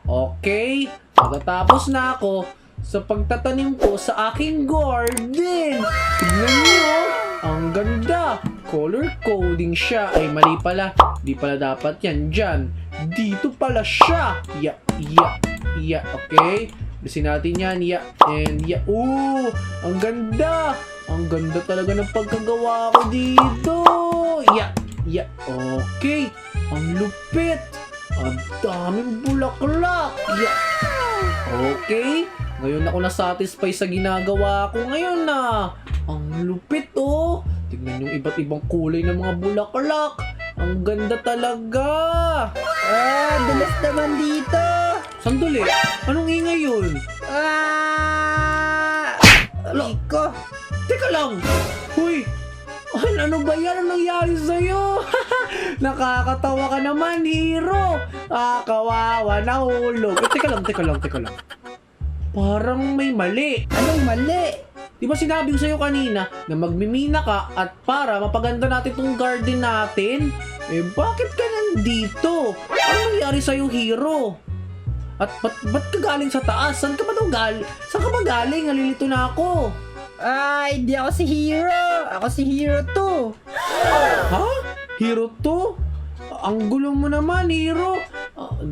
Okay, matatapos na ako sa pagtatanim ko sa aking garden. Tignan niyo, ang ganda. Color coding siya. Ay, mali pala. Di pala dapat yan dyan. Dito pala siya. Okay. Bisin natin yan. And ang ganda. Ang ganda talaga ng pagkagawa ko dito. Okay. Ang lupit. Ang daming bulaklak. Okay. Ngayon ako na-satisfy sa ginagawa ko ngayon na. Ang lupit oh. Tignan yung iba't ibang kulay ng mga bulaklak. Ang ganda talaga. Dulas naman dito. Sandali. Anong ingay yun? Iko. Teka lang. Huy. Ano ba yan? Anong nangyari sa'yo? Nakakatawa ka naman, hero. Kawawa. Nahulog. Teka lang. Parang may mali. Anong mali? Di ba sinabi ko sa'yo kanina na magmimina ka at para mapaganda natin tong garden natin? Bakit ka nandito? Ano nangyari sa'yo, hero? At ba't ka galing sa taas? Saan ka ba galing? Saan ka ba galing? Nalilito na ako. Hindi ako si Hero. Ako si Hero 2. Ha? Hero 2? Ang gulo mo naman, hero.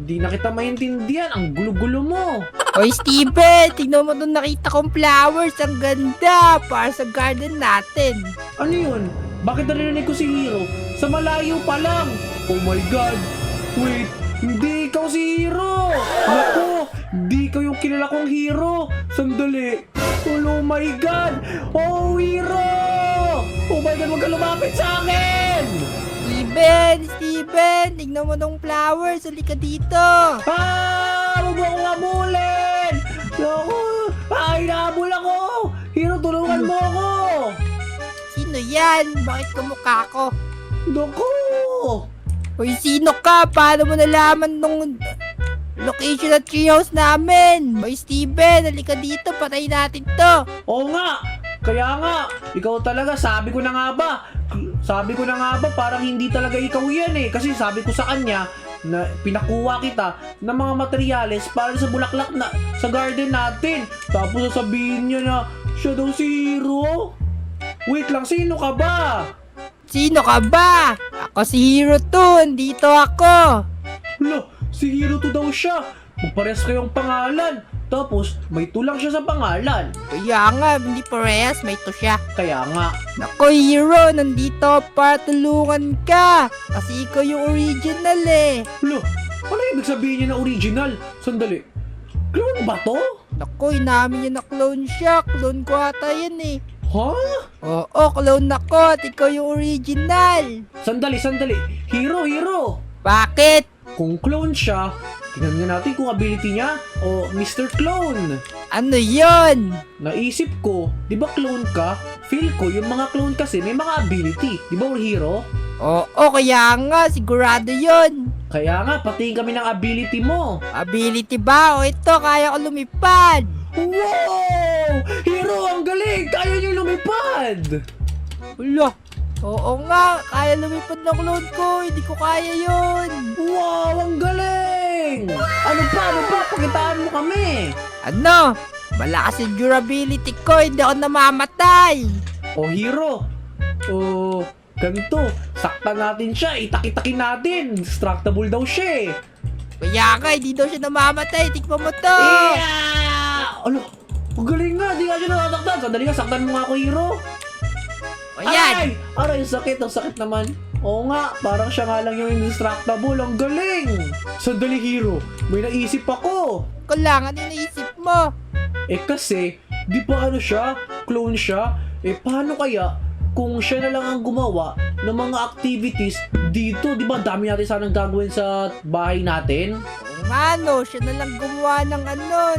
Di na kita maintindihan. Ang gulo-gulo mo. Hoy, Steven! Tignan mo doon nakita kong flowers. Ang ganda! Para sa garden natin. Ano yun? Bakit narinig ko si Hero? Sa malayo pa lang. Oh my God. Wait, hindi ikaw si Hero. Naku, hindi ikaw yung kilala kong Hero. Sandali. Oh my God. Oh, Hero. Oh my God, huwag ka lumapit sa akin. Steven! Tignan mo tong flowers. Halika dito. Huwag mo akong habulin. Naku, hinahabol ako. Hero, tulungan mo ako. Sino yan? Bakit kamukha ko? Naku. Hoy, sino ka? Paano mo nalaman nung location at treehouse namin? Hoy, Steven! Halika dito. Patay natin to. Oo nga. Kaya nga, ikaw talaga, sabi ko na nga ba, parang hindi talaga ikaw yan eh. Kasi sabi ko sa kanya, na pinakuha kita ng mga materyales para sa bulaklak na sa garden natin. Tapos sasabihin niya na siya daw si Hero. Wait lang, sino ka ba? Sino ka ba? Ako si Hero 2. Dito ako. Hala, si Hero to daw siya. Magpares kayong pangalan. Tapos, may tulang siya sa pangalan. Kaya nga, hindi parehas. May to siya. Kaya nga. Nako, Hero. Nandito para tulungan ka. Kasi ikaw yung original eh. Hala, ano ibig sabihin niya na original? Sandali. Clone ba to? Nako, inamin niya na clone siya. Clone ko ata yan eh. Ha? Oo, clone ako. At ikaw yung original. Sandali. Hero. Bakit? Kung clone siya, tingnan nga natin kung ability niya o Mr. Clone. Ano yon? Naisip ko, di ba clone ka? Feel ko, yung mga clone kasi may mga ability. Di ba, hero? Oo, kaya nga. Sigurado yon. Kaya nga, patingin kami ng ability mo. Ability ba? O ito, kaya ko lumipad. Wow! Hero, ang galing! Kaya niyo lumipad! Wala. Oo nga, kaya lumipad ng clone ko. Hindi ko kaya yon. Wow, ang galing! Ano pa? Pakitaan mo kami! Ano? Malakas yung durability ko. Hindi ako namamatay. O, hero. O, ganito. Saktan natin siya. Itak-itakin natin. Destructible daw siya eh. Kaya nga, hindi daw siya namamatay. Tikman mo to. Yeah! Ano? Ang galing nga. Di nga siya natataktan. Sandali nga, saktan mo nga ako, hero. Ayan. Aray, ang sakit naman. Oo nga, parang siya nga lang yung indestructible. Ang galing! Sandali, hero. May naisip ako. Ko lang, ano yung naisip mo? Kasi, di ba ano siya? Clone siya? Paano kaya kung siya na lang ang gumawa ng mga activities dito? Di ba dami natin sanang gagawin sa bahay natin? Oo nga no, siya na lang gumawa ng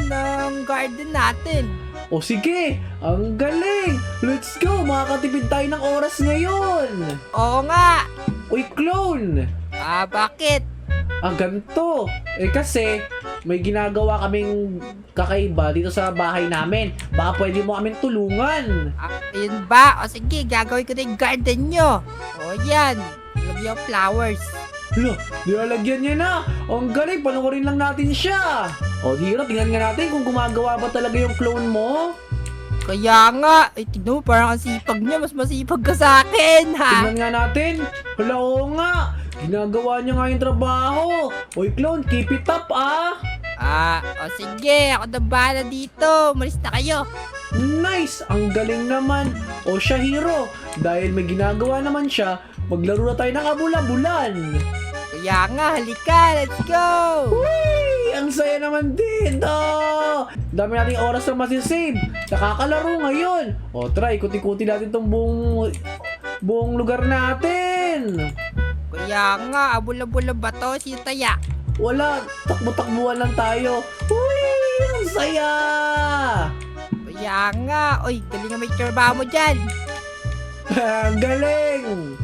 ng garden natin. O sige, ang galing! Let's go! Makakatipid tayo ng oras ngayon! Oo nga. Uy, clone! Bakit? Ganito. Kasi, may ginagawa kaming kakaiba dito sa bahay namin. Baka pwede mo kaming tulungan. Ayun ba? O sige, gagawin ko na yung garden nyo. O yan, lagyan yung flowers. Hala, nilalagyan niya na. Ang galing, panoorin lang natin siya. O, Hero, tingnan nga natin kung gumagawa ba talaga yung clone mo. Kaya nga, tignan mo, parang ang sipag niya. Mas masipag ka sa akin, ha? Tingnan nga natin. Hala, oo nga. Ginagawa niya nga yung trabaho. Oy, clone, keep it up, ah. O sige, ako na bahala dito. Umalis na kayo. Nice! Ang galing naman. O siya, Hero. Dahil may ginagawa naman siya, maglaro na tayo ng abula-bulan. Kaya nga, halika, let's go! Uy! Ang saya naman dito! Dami nating oras na masisave. Nakakalaro ngayon. O try, ikuti-kuti natin tong buong lugar natin. Kaya nga, abula-bula ba to? Sino taya? Wala, takbo-takbuhan lang tayo. Uy! Ang saya! Kaya nga, oy, galing nga may trabaho mo dyan. Ang galing!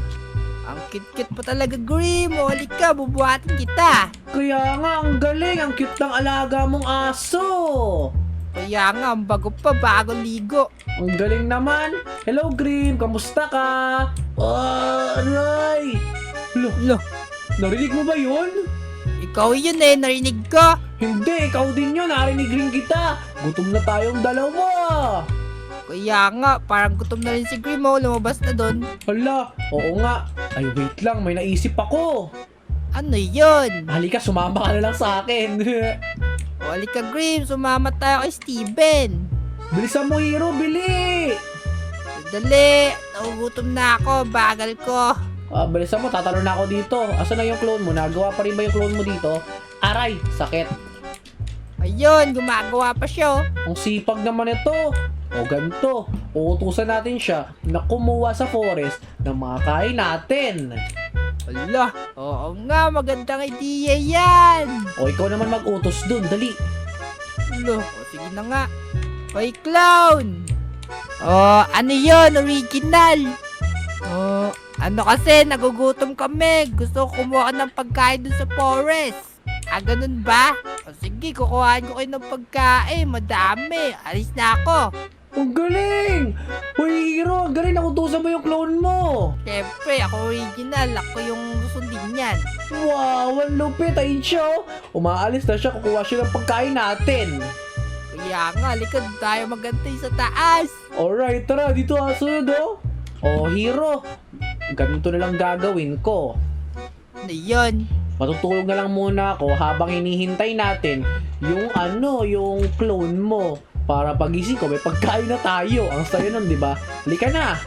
Ang cute-cute pa talaga, Grim. O, halika, bubuhatin kita. Kaya nga, ang galing! Ang cute ng alaga mong aso! Kaya nga, ang bago pa, bagong ligo. Ang galing naman! Hello, Grim! Kamusta ka? Aray! Lo, Narinig mo ba yun? ikaw yun eh, narinig ko. Hindi, ikaw din yun. Narinig rin kita. Gutom na tayong dalawa. Kaya nga, parang gutom na rin si Grim, oh, lumabas na doon. Hala, oo nga. Ay, wait lang. May naisip ako. Ano yun? Halika, sumama ka na lang sa akin. O, halika, Grim, sumama tayo kay Steven. Bilisan mo, Hero. Bili! Dali, nagugutom na ako, bagal ko. Bilisan mo. Tatalon na ako dito. Asan na yung clone mo? Nagawa pa rin ba yung clone mo dito? Aray, sakit. Ayun, gumagawa pa siya, oh. Ang sipag naman ito. O ganito, uutusan natin siya na kumuha sa forest ng mga kain natin. Ala, oo nga, magandang idea yan. O ikaw naman mag-utos dun, dali. Ala, o sige na nga. Hoy, clown. Oh, ano yun, original? Oh, ano kasi, nagugutom kami. Gusto ko kumuha ng pagkain dun sa forest. Ganun ba? O sige, kukuhaan ko kayo ng pagkain. Madami. Alis na ako. Ang galing! Hoy, Hero, ang galing, nakutusan mo yung clone mo. Siyempre, ako original. Ako yung susundin yan. Wow, ang lupit, ayun siya, oh. Umaalis na siya, kukuha siya ng pagkain natin. Kaya nga, likod tayo magantay sa taas. Alright, tara, dito ang sunod, oh. Oh, Hero, ganito na lang gagawin ko. Ano yun? Matutulog na lang muna ako habang hinihintay natin yung clone mo. Para pagising ko, may pagkain na tayo. Ang saya nun, di ba? Halika na.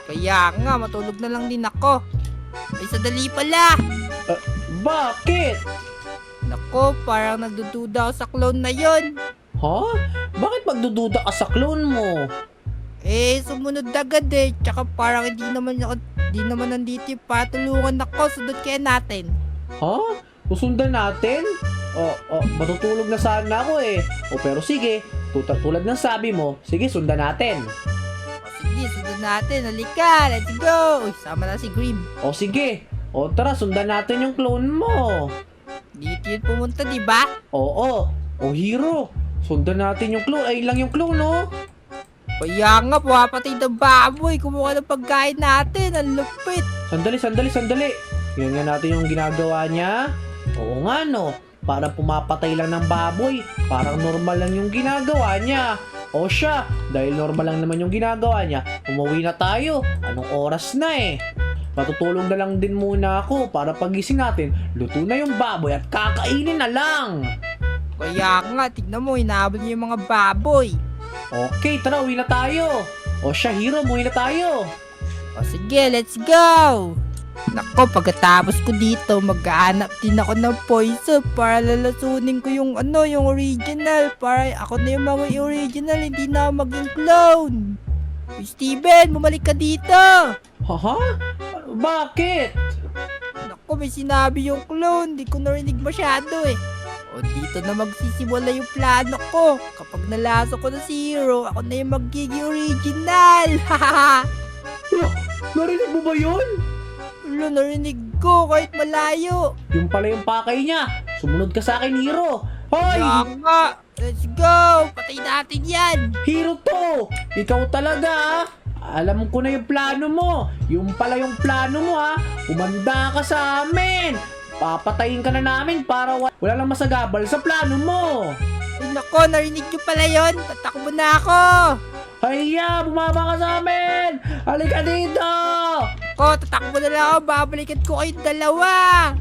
Kaya nga, matulog na lang din ako. Ay, sadali pala. Bakit? Nako, parang nagdududa ako sa clone na yon. Ha? Bakit magdududa ka sa clone mo? Sumunod agad eh. Tsaka parang hindi naman nandito yung patulungan ako. Sundot kaya natin. Ha? Susundan natin? Matutulog na sana ako eh. Pero sige, tulad ng sabi mo, sige, sundan natin. O sige, sundan natin. Halika, let's go. Uy, sama na si Grim. Sige. Tara, sundan natin yung clone mo. Dito yun pumunta, di ba? Oo. Hero, sundan natin yung clone. Ay lang yung clone, no? Kaya nga, pumapatay ng baboy. Kumuha ng pagkain natin. Ang lupit. Sandali. Tingnan nga natin yung ginagawa niya. Oo nga, no? Parang pumapatay lang ng baboy. Parang normal lang yung ginagawa niya. O siya, dahil normal lang naman yung ginagawa niya, umuwi na tayo. Anong oras na eh? Matutulog na lang din muna ako para pagising natin, luto na yung baboy at kakainin na lang. Kaya nga, tignan mo, hinahabol niya yung mga baboy. Okay, tara, uwi na tayo. O siya, Hero, umuwi na tayo. O sige, let's go! Nako, pagkatapos ko dito, maghahanap din ako ng poison para lalasunin ko yung original. Para ako na yung mga original, hindi na ako maging clone. Steven, bumalik ka dito! Ha? Bakit? Nako, may sinabi yung clone, di ko narinig masyado eh. O dito na magsisimula yung plano ko. Kapag nalaso ko na si Hero, ako na yung magiging original. Hahaha! Narinig mo ba yun? Wala, narinig ko kahit malayo. Yung pala yung pakay niya. Sumunod ka sa akin, Hero. Hoy! Kaya nga, let's go! Patay natin yan! Hero to! Ikaw talaga, ah! Alam ko na yung plano mo. Yung pala yung plano mo, ha? Umanda ka sa amin. papatayin ka na namin para wala lang masagabal sa plano mo. Ay nako, narinig nyo pala yun. Tatakbo na ako. Haya, bumaba ka sa amin! Halika dito! Ko, tatakbo na lang ako. Babalikan ko kayong dalawa.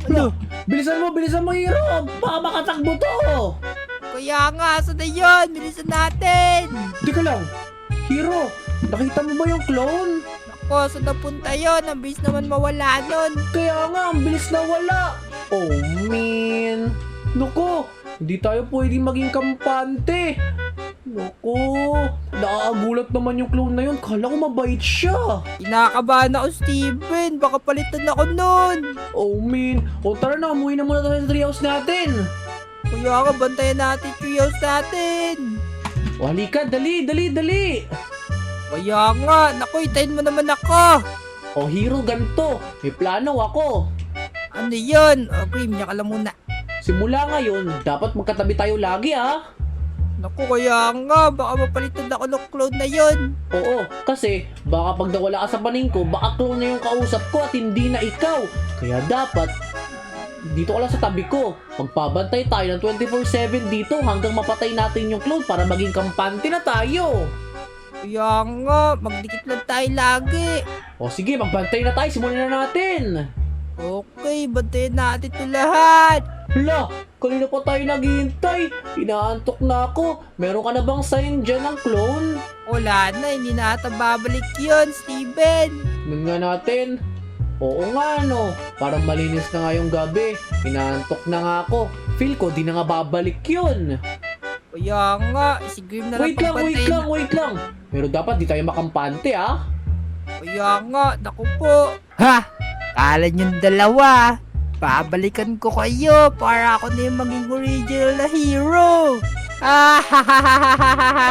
Ano? Bilisan mo, Hero! Baka makatakbo to! Kaya nga, saan na yun? Bilisan natin. Teka lang, Hero, nakita mo ba yung clone? Nako, saan napunta yun? Ang bilis naman mawala nun. Kaya nga, ang bilis na wala! Oh, man! Naku, hindi tayo pwedeng maging kampante! Naku, nakakagulat naman yung clone na yun. Kala ko mabait siya. Kinakabahan ako, Steven. Baka palitan ako nun. Oh, man. O tara na, umuwi na muna tayo sa treehouse natin. Kaya nga, bantayan natin yung treehouse natin. O halika, dali! Kaya nga, naku, itayin mo naman ako. O Hero, ganito. May plano ako. Ano yun? O, Cream, niya ka lang muna. Simula ngayon, dapat magkatabi tayo lagi ha. Naku, kaya nga, baka mapalitan ako ng clone na yun. Oo, kasi baka pag nawala ka sa paning ko, baka clone na yung kausap ko at hindi na ikaw. Kaya dapat, dito ka lang sa tabi ko. Magpabantay tayo ng 24/7 dito hanggang mapatay natin yung clone para maging kampante na tayo. Kaya nga, magdikit lang tayo lagi. O sige, magbantay na tayo. Simulan na natin. Okay, bantayan natin ito lahat. Hala, kanina pa tayo naghihintay. Inaantok na ako. Meron ka na bang sign dyan ng clone? Wala na, hindi na ata babalik yun, Steven. Tignan nga natin. Oo nga no, parang malinis na nga yung gabi. Inaantok na nga ako. Feel ko di na nga babalik yun. Kaya nga, si Grim na lang pagbantayan. Wait lang. Pero dapat di tayo makampante ah. Kaya nga, naku po. Ha? Kala niyong dalawa. Babalikan ko kayo para ako na yung maging original na hero. Ah, ha, ha, ha, ha, ha, ha.